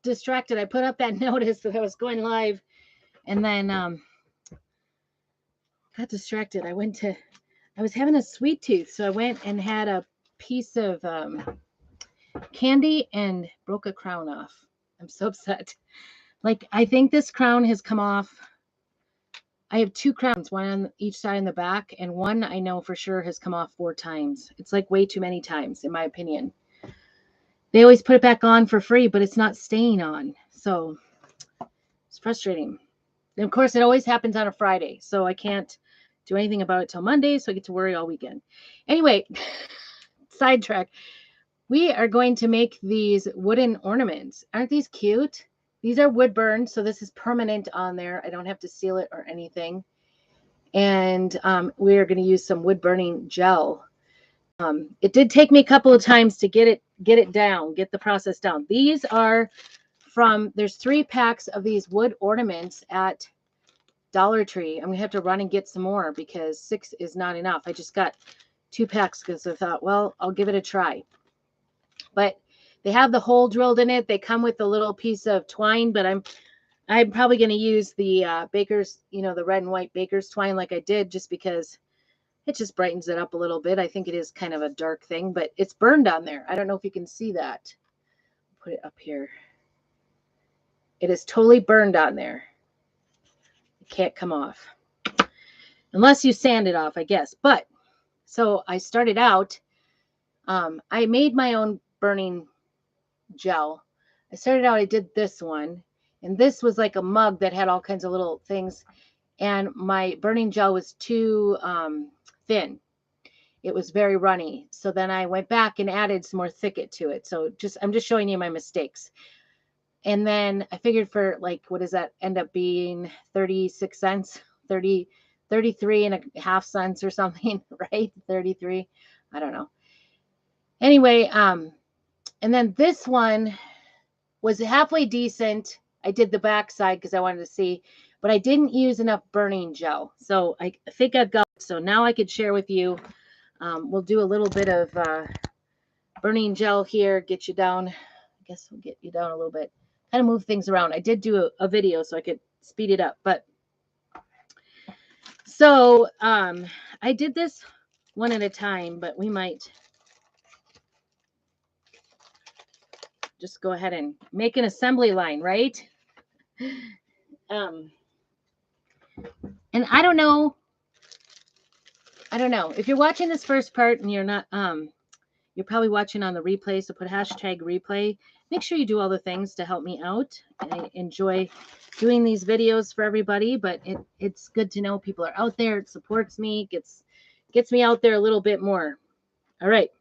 distracted. I put up that notice that I was going live, and then got distracted. I was having a sweet tooth, so I went and had a piece of candy and broke a crown off. I'm so upset. Like, I think this crown has come off. I have 2 crowns, one on each side in the back, and one I know for sure has come off 4 times. It's like way too many times, in my opinion. They always put it back on for free, but it's not staying on. So it's frustrating. And of course, it always happens on a Friday, so I can't do anything about it till Monday, so I get to worry all weekend. Anyway, sidetrack. We are going to make these wooden ornaments. Aren't these cute? These are wood burned, so this is permanent on there. I don't have to seal it or anything. And we are going to use some wood burning gel. It did take me a couple of times to get it down, get the process down. These are there's 3 packs of these wood ornaments at Dollar Tree. I'm going to have to run and get some more because 6 is not enough. I just got 2 packs because I thought, well, I'll give it a try. But they have the hole drilled in it. They come with a little piece of twine, but I'm probably going to use the baker's, the red and white baker's twine like I did, just because it just brightens it up a little bit. I think it is kind of a dark thing, but it's burned on there. I don't know if you can see that. Put it up here. It is totally burned on there. It can't come off unless you sand it off, I guess. But so I started out, I made my own burning gel. I did this one, and this was like a mug that had all kinds of little things, and my burning gel was too thin. It was very runny. So then I went back and added some more thicket to it. So I'm just showing you my mistakes. And then I figured for like, what does that end up being? 36 cents, 33 and a half cents or something, right? 33. I don't know. Anyway, and then this one was halfway decent. I did the back side because I wanted to see, but I didn't use enough burning gel. So I think I've got it. So now I could share with you. We'll do a little bit of burning gel here, get you down. I guess we'll get you down a little bit. Kind of move things around. I did do a video so I could speed it up. But so I did this one at a time, but we might just go ahead and make an assembly line, right? And I don't know if you're watching this first part and you're not you're probably watching on the replay, so put hashtag replay. Make sure you do all the things to help me out. I enjoy doing these videos for everybody, but it's good to know people are out there. It supports me, gets me out there a little bit more. All right.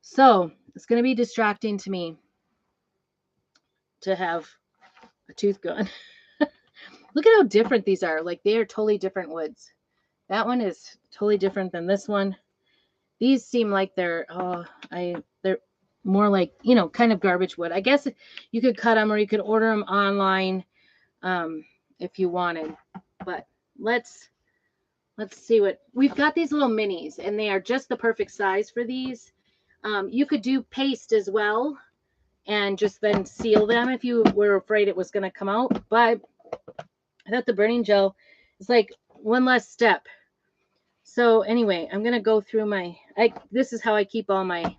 So it's going to be distracting to me to have a tooth gone. Look at how different these are. Like, they are totally different woods. That one is totally different than this one. These seem like they're more like, kind of garbage wood. I guess you could cut them or you could order them online if you wanted. But let's see what we've got. These little minis, and they are just the perfect size for these. You could do paste as well and just then seal them if you were afraid it was going to come out. But I thought the burning gel is like one less step. So anyway, I'm going to go through this is how I keep all my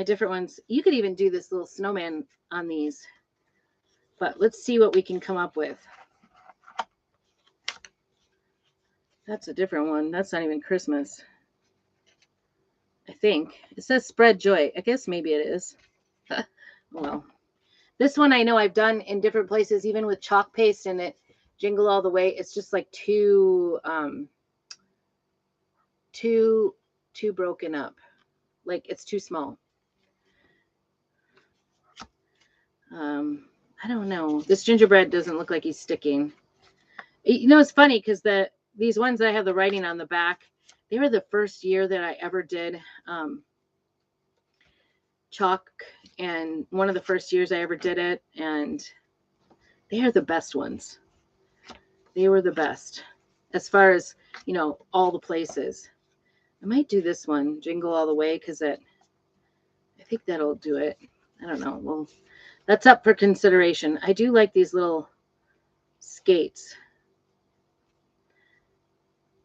different ones. You could even do this little snowman on these, but let's see what we can come up with. That's a different one. That's not even Christmas. I think it says spread joy. I guess maybe it is. Well, this one I know I've done in different places, even with chalk paste in it. Jingle all the way. It's just like too broken up. Like, it's too small. I don't know. This gingerbread doesn't look like he's sticking. It's funny because these ones that I have the writing on the back, they were the first year that I ever did chalk, and one of the first years I ever did it, and they are the best ones. They were the best as far as, all the places. I might do this one, Jingle All the Way, because I think that'll do it. I don't know. Well, that's up for consideration. I do like these little skates.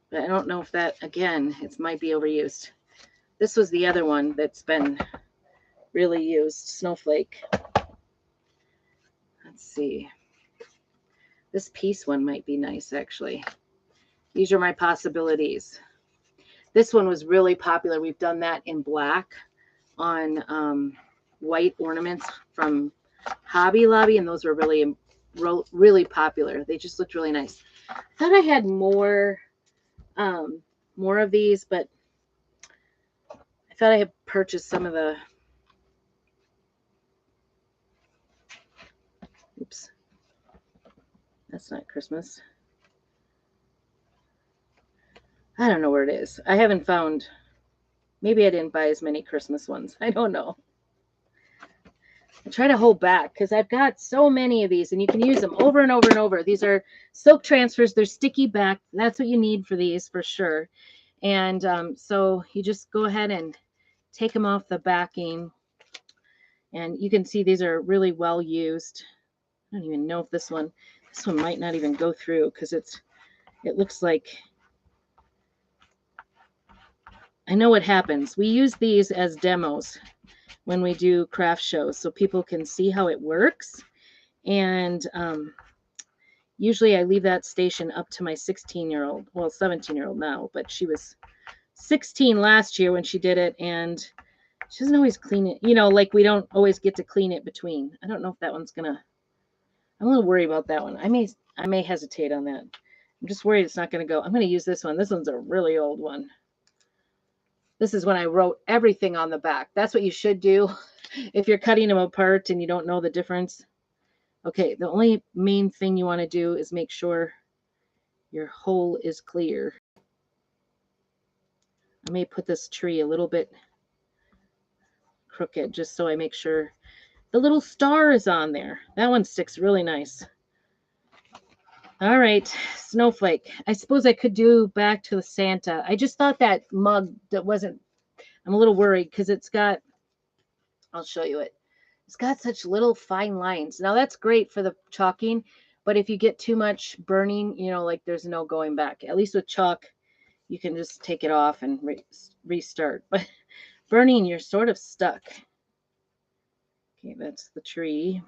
But I don't know if that, again, it might be overused. This was the other one that's been really used, Snowflake. Let's see. This piece one might be nice, actually. These are my possibilities. This one was really popular. We've done that in black on white ornaments from Hobby Lobby, and those were really, really popular. They just looked really nice. I thought I had more of these, but I thought I had purchased some of the. Oops, that's not Christmas. I don't know where it is. I haven't found. Maybe I didn't buy as many Christmas ones. I don't know. I try to hold back because I've got so many of these, and you can use them over and over and over. These are silk transfers. They're sticky back. That's what you need for these for sure. And so you just go ahead and take them off the backing. And you can see these are really well used. I don't even know if this one might not even go through because it looks like, I know what happens. We use these as demos when we do craft shows so people can see how it works. And usually I leave that station up to my 16-year-old, well, 17-year-old now, but she was 16 last year when she did it, and she doesn't always clean it. You know, like we don't always get to clean it between. I don't know if that one's gonna. I'm a little worried about that one. I may hesitate on that. I'm just worried it's not gonna go. I'm gonna use this one. This one's a really old one. This is when I wrote everything on the back. That's what you should do if you're cutting them apart and you don't know the difference. Okay, the only main thing you want to do is make sure your hole is clear. I may put this tree a little bit crooked just so I make sure the little star is on there. That one sticks really nice. All right, Snowflake. I suppose I could do back to the Santa. I just thought that mug that wasn't, I'm a little worried because it's got, I'll show you it. It's got such little fine lines. Now that's great for the chalking, but if you get too much burning, you know, like there's no going back. At least with chalk, you can just take it off and restart. But burning, you're sort of stuck. Okay, that's the tree.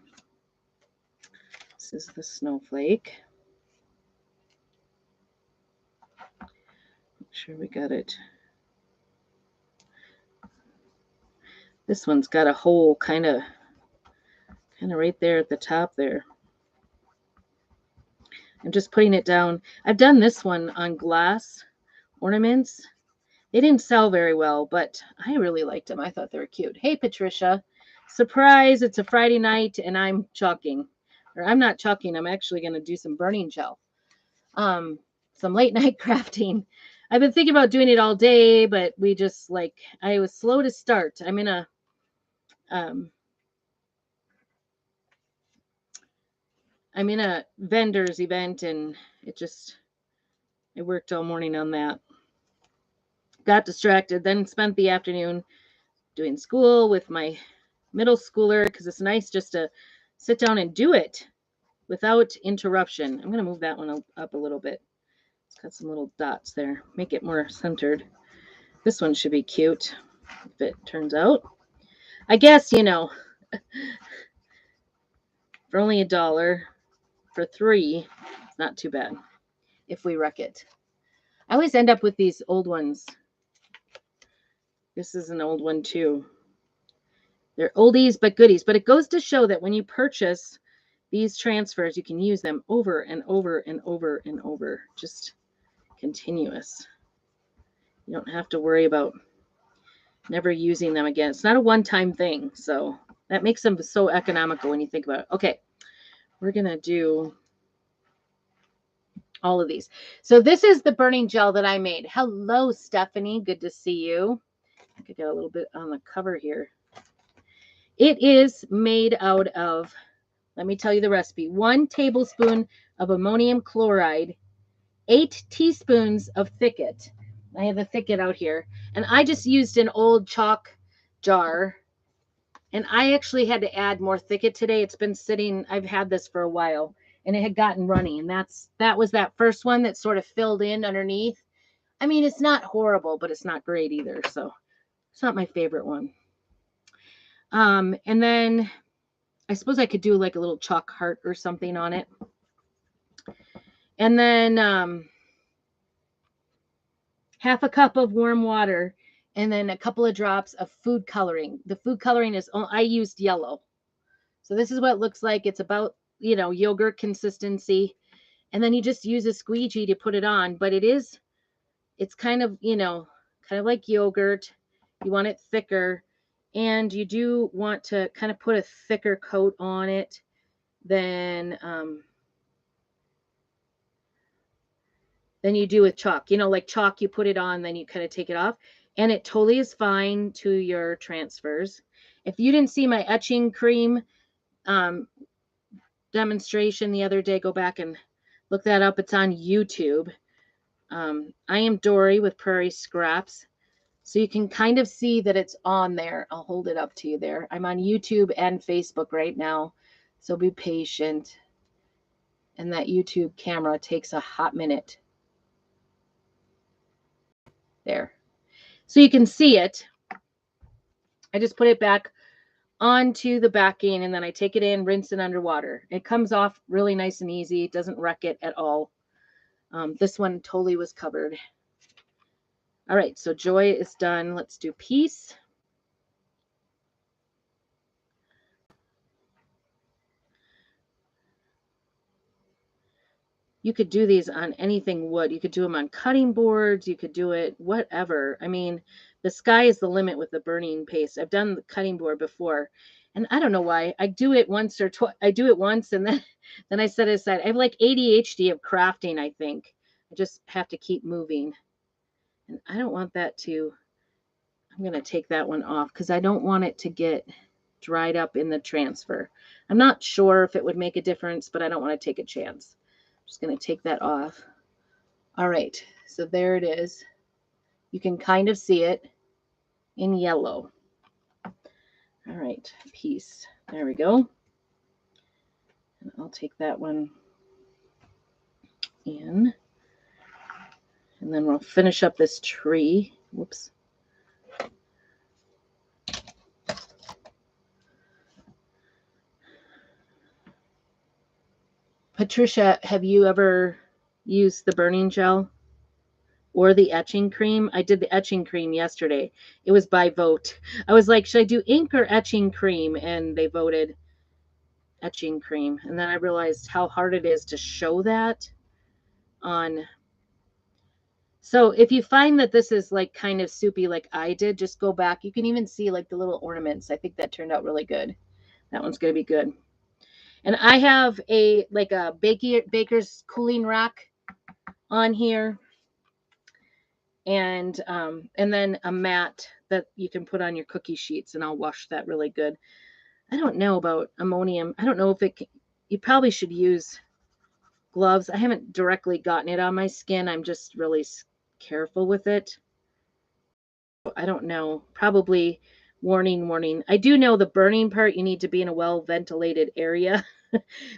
This is the snowflake. Make sure we got it. This one's got a hole kind of right there at the top there. I'm just putting it down. I've done this one on glass ornaments. They didn't sell very well, but I really liked them. I thought they were cute. Hey, Patricia. Surprise, it's a Friday night and I'm chalking. Or I'm not chalking. I'm actually going to do some burning gel. Some late night crafting. I've been thinking about doing it all day, but we just I was slow to start. I'm in a vendor's event and I worked all morning on that. Got distracted, then spent the afternoon doing school with my middle schooler because it's nice just to sit down and do it without interruption. I'm going to move that one up a little bit. It's got some little dots there. Make it more centered. This one should be cute if it turns out. I guess, for only $1, for 3, it's not too bad if we wreck it. I always end up with these old ones. This is an old one too. They're oldies but goodies, but it goes to show that when you purchase these transfers, you can use them over and over and over and over. Just continuous. You don't have to worry about never using them again. It's not a one-time thing, so that makes them so economical when you think about it. Okay, we're going to do all of these. So this is the burning gel that I made. Hello, Stephanie. Good to see you. I think I got a little bit on the cover here. It is made out of, let me tell you the recipe, 1 tablespoon of ammonium chloride, 8 teaspoons of thicket. I have the thicket out here. And I just used an old chalk jar And I actually had to add more thicket today. It's been sitting, I've had this for a while, and it had gotten runny. And that was that first one that sort of filled in underneath. I mean, it's not horrible, but it's not great either. So it's not my favorite one. And then I suppose I could do like a little chalk heart or something on it. And then half a cup of warm water, and then a couple of drops of food coloring. The food coloring is, I used yellow. So this is what it looks like. It's about, yogurt consistency. And then you just use a squeegee to put it on. But it's kind of, kind of like yogurt. You want it thicker. And you do want to kind of put a thicker coat on it than you do with chalk. Like chalk, you put it on, then you kind of take it off. And it totally is fine to your transfers. If you didn't see my etching cream demonstration the other day, go back and look that up. It's on YouTube. I am Dory with Prairie Scraps. So you can kind of see that it's on there. I'll hold it up to you there. I'm on YouTube and Facebook right now. So be patient. And that YouTube camera takes a hot minute. There. So you can see it. I just put it back onto the backing, and then I take it in, rinse it underwater. It comes off really nice and easy. It doesn't wreck it at all. This one totally was covered. All right, so Joy is done. Let's do Peace. You could do these on anything wood. You could do them on cutting boards. You could do it whatever. I mean, the sky is the limit with the burning paste. I've done the cutting board before, and I don't know why. I do it once or twice. I do it once, and then I set it aside. I have like ADHD of crafting, I think. I just have to keep moving. And I don't want that to, I'm going to take that one off because I don't want it to get dried up in the transfer. I'm not sure if it would make a difference, but I don't want to take a chance. I'm just going to take that off. All right, so there it is. You can kind of see it in yellow. All right, Peace. There we go. And I'll take that one in. And then we'll finish up this tree. Whoops. Patricia, have you ever used the burning gel or the etching cream? I did the etching cream yesterday. It was by vote. I was like, should I do ink or etching cream? And they voted etching cream. And then I realized how hard it is to show that on. So if you find that this is like kind of soupy like I did, just go back. You can even see like the little ornaments. I think that turned out really good. That one's going to be good. And I have a baker's cooling rack on here. And then a mat that you can put on your cookie sheets, and I'll wash that really good. I don't know about ammonium. I don't know if you probably should use gloves. I haven't directly gotten it on my skin. I'm just really careful with it. I don't know. Probably warning. I do know the burning part, you need to be in a well-ventilated area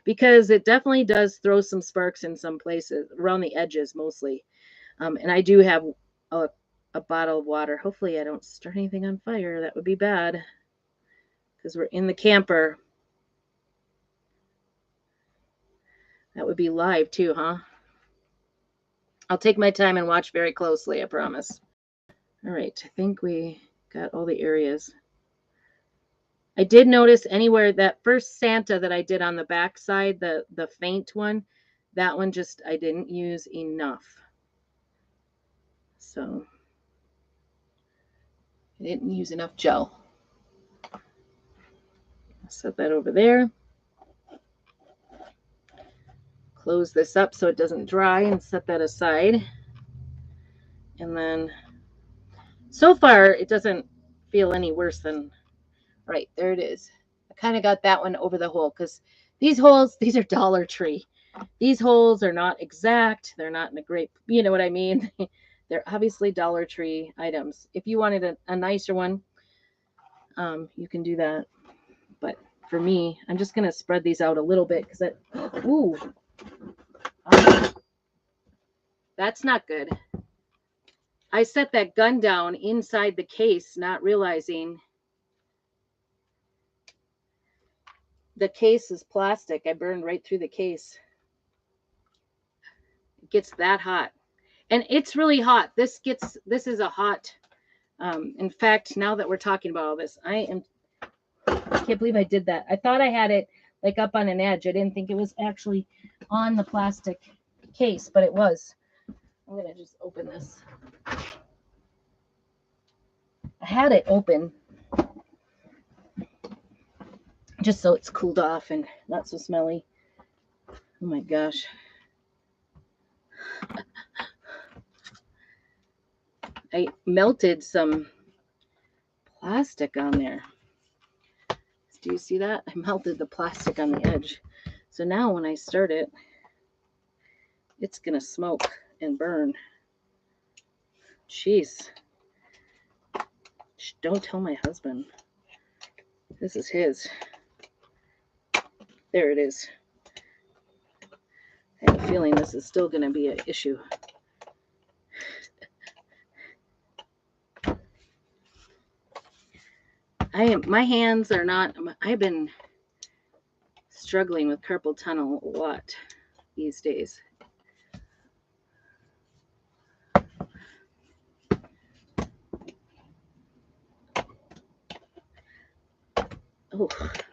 because it definitely does throw some sparks in some places, around the edges mostly. And I do have a bottle of water. Hopefully I don't start anything on fire. That would be bad because we're in the camper. That would be live too, huh? I'll take my time and watch very closely, I promise. All right, I think we got all the areas. I did notice anywhere that first Santa that I did on the back side, the faint one, that one just I didn't use enough. So I didn't use enough gel. I'll set that over there. Close this up so it doesn't dry and set that aside. And then so far it doesn't feel any worse than, right, there it is. I kind of got that one over the hole because these holes, these are Dollar Tree. These holes are not exact. They're not in a great, you know what I mean? They're obviously Dollar Tree items. If you wanted a nicer one, you can do that. for me. I'm just going to spread these out a little bit because ooh, that's not good. I set that gun down inside the case, not realizing the case is plastic. I burned right through the case. It gets that hot. And it's really hot. This is a hot, in fact, now that we're talking about all this, I can't believe I did that. I thought I had it like up on an edge. I didn't think it was actually on the plastic case, but it was. I'm going to just open this. I had it open just so it's cooled off and not so smelly. Oh my gosh. I melted some plastic on there. Do you see that? I melted the plastic on the edge. So now when I start it, it's going to smoke and burn. Jeez. Don't tell my husband. This is his. There it is. I have a feeling this is still going to be an issue. My hands are not, I've been struggling with carpal tunnel a lot these days. Oh,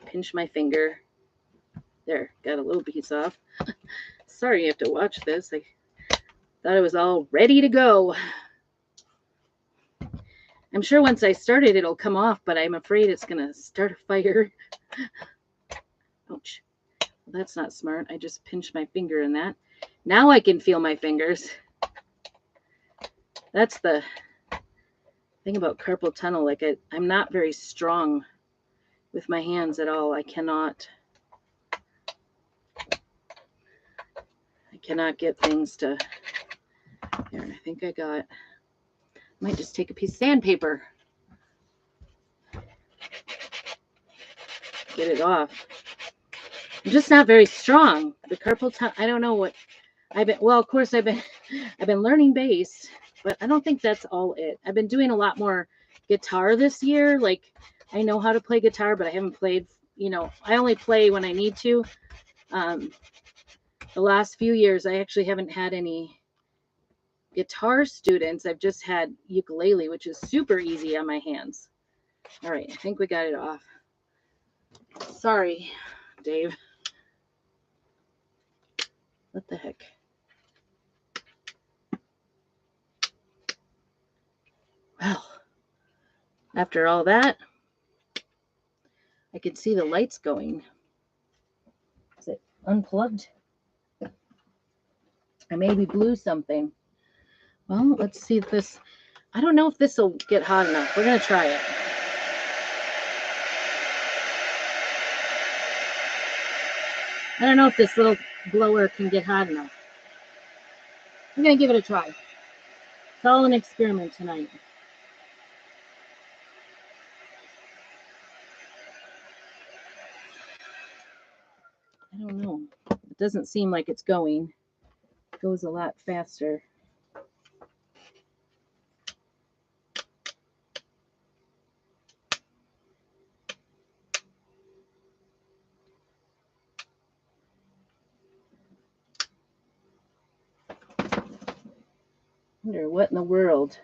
pinch my finger. There, got a little piece off. Sorry you have to watch this. I thought it was all ready to go. I'm sure once I start it, it'll come off, but I'm afraid it's going to start a fire. Ouch. Well, that's not smart. I just pinched my finger in that. Now I can feel my fingers. That's the thing about carpal tunnel. Like I'm not very strong with my hands at all. I cannot get things to, here, I think I might just take a piece of sandpaper. Get it off. I'm just not very strong. The carpal tunnel, I don't know what of course I've been learning bass, but I don't think that's all it. I've been doing a lot more guitar this year. Like I know how to play guitar, but I haven't played, I only play when I need to. The last few years, I actually haven't had any guitar students. I've just had ukulele, which is super easy on my hands. All right, I think we got it off. Sorry, Dave. What the heck? Well, after all that, I can see the lights going. Is it unplugged? I maybe blew something. Well, let's see if this, I don't know if this will get hot enough. We're going to try it. I don't know if this little blower can get hot enough. I'm going to give it a try. It's all an experiment tonight. I don't know. It doesn't seem like it's going. It goes a lot faster. I wonder what in the world.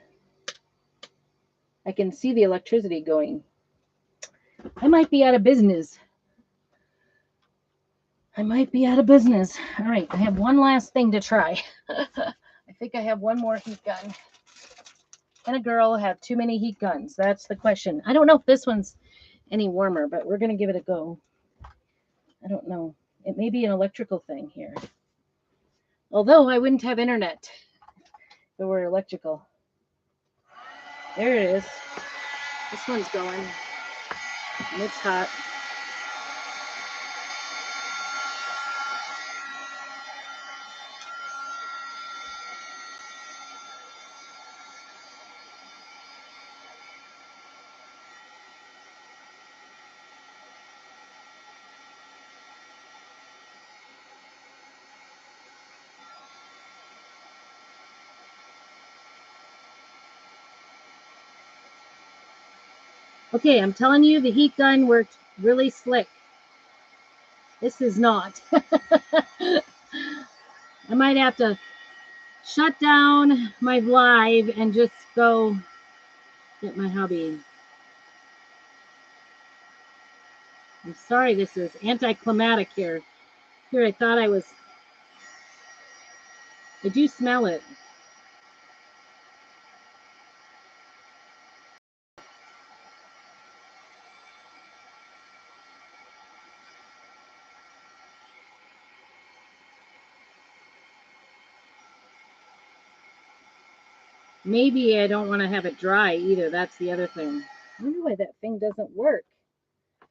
I can see the electricity going. I might be out of business. I might be out of business. All right, I have one last thing to try. I think I have one more heat gun. Can a girl have too many heat guns? That's the question. I don't know if this one's any warmer, but we're going to give it a go. I don't know. It may be an electrical thing here. Although I wouldn't have internet if it were electrical. There it is. This one's going. And it's hot. Okay, I'm telling you, the heat gun worked really slick. This is not. I might have to shut down my live and just go get my hubby. I'm sorry, this is anticlimactic here. Here, I thought I do smell it. Maybe I don't want to have it dry either. That's the other thing. I wonder why that thing doesn't work.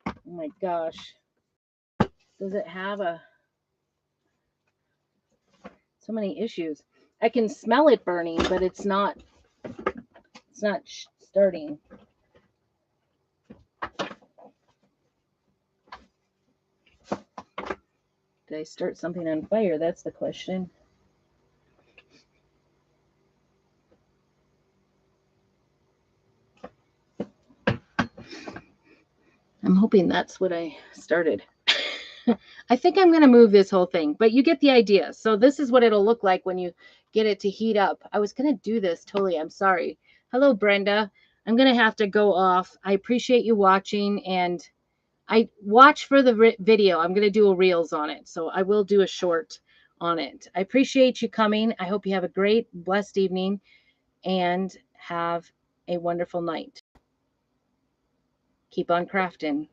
Oh my gosh. Does it have so many issues? I can smell it burning, but it's not starting. Did I start something on fire? That's the question. I'm hoping that's what I started. I think I'm going to move this whole thing, but you get the idea. So this is what it'll look like when you get it to heat up. I was going to do this totally. I'm sorry. Hello, Brenda. I'm going to have to go off. I appreciate you watching, and I watch for the video. I'm going to do a reels on it. So I will do a short on it. I appreciate you coming. I hope you have a great, blessed evening and have a wonderful night. Keep on crafting.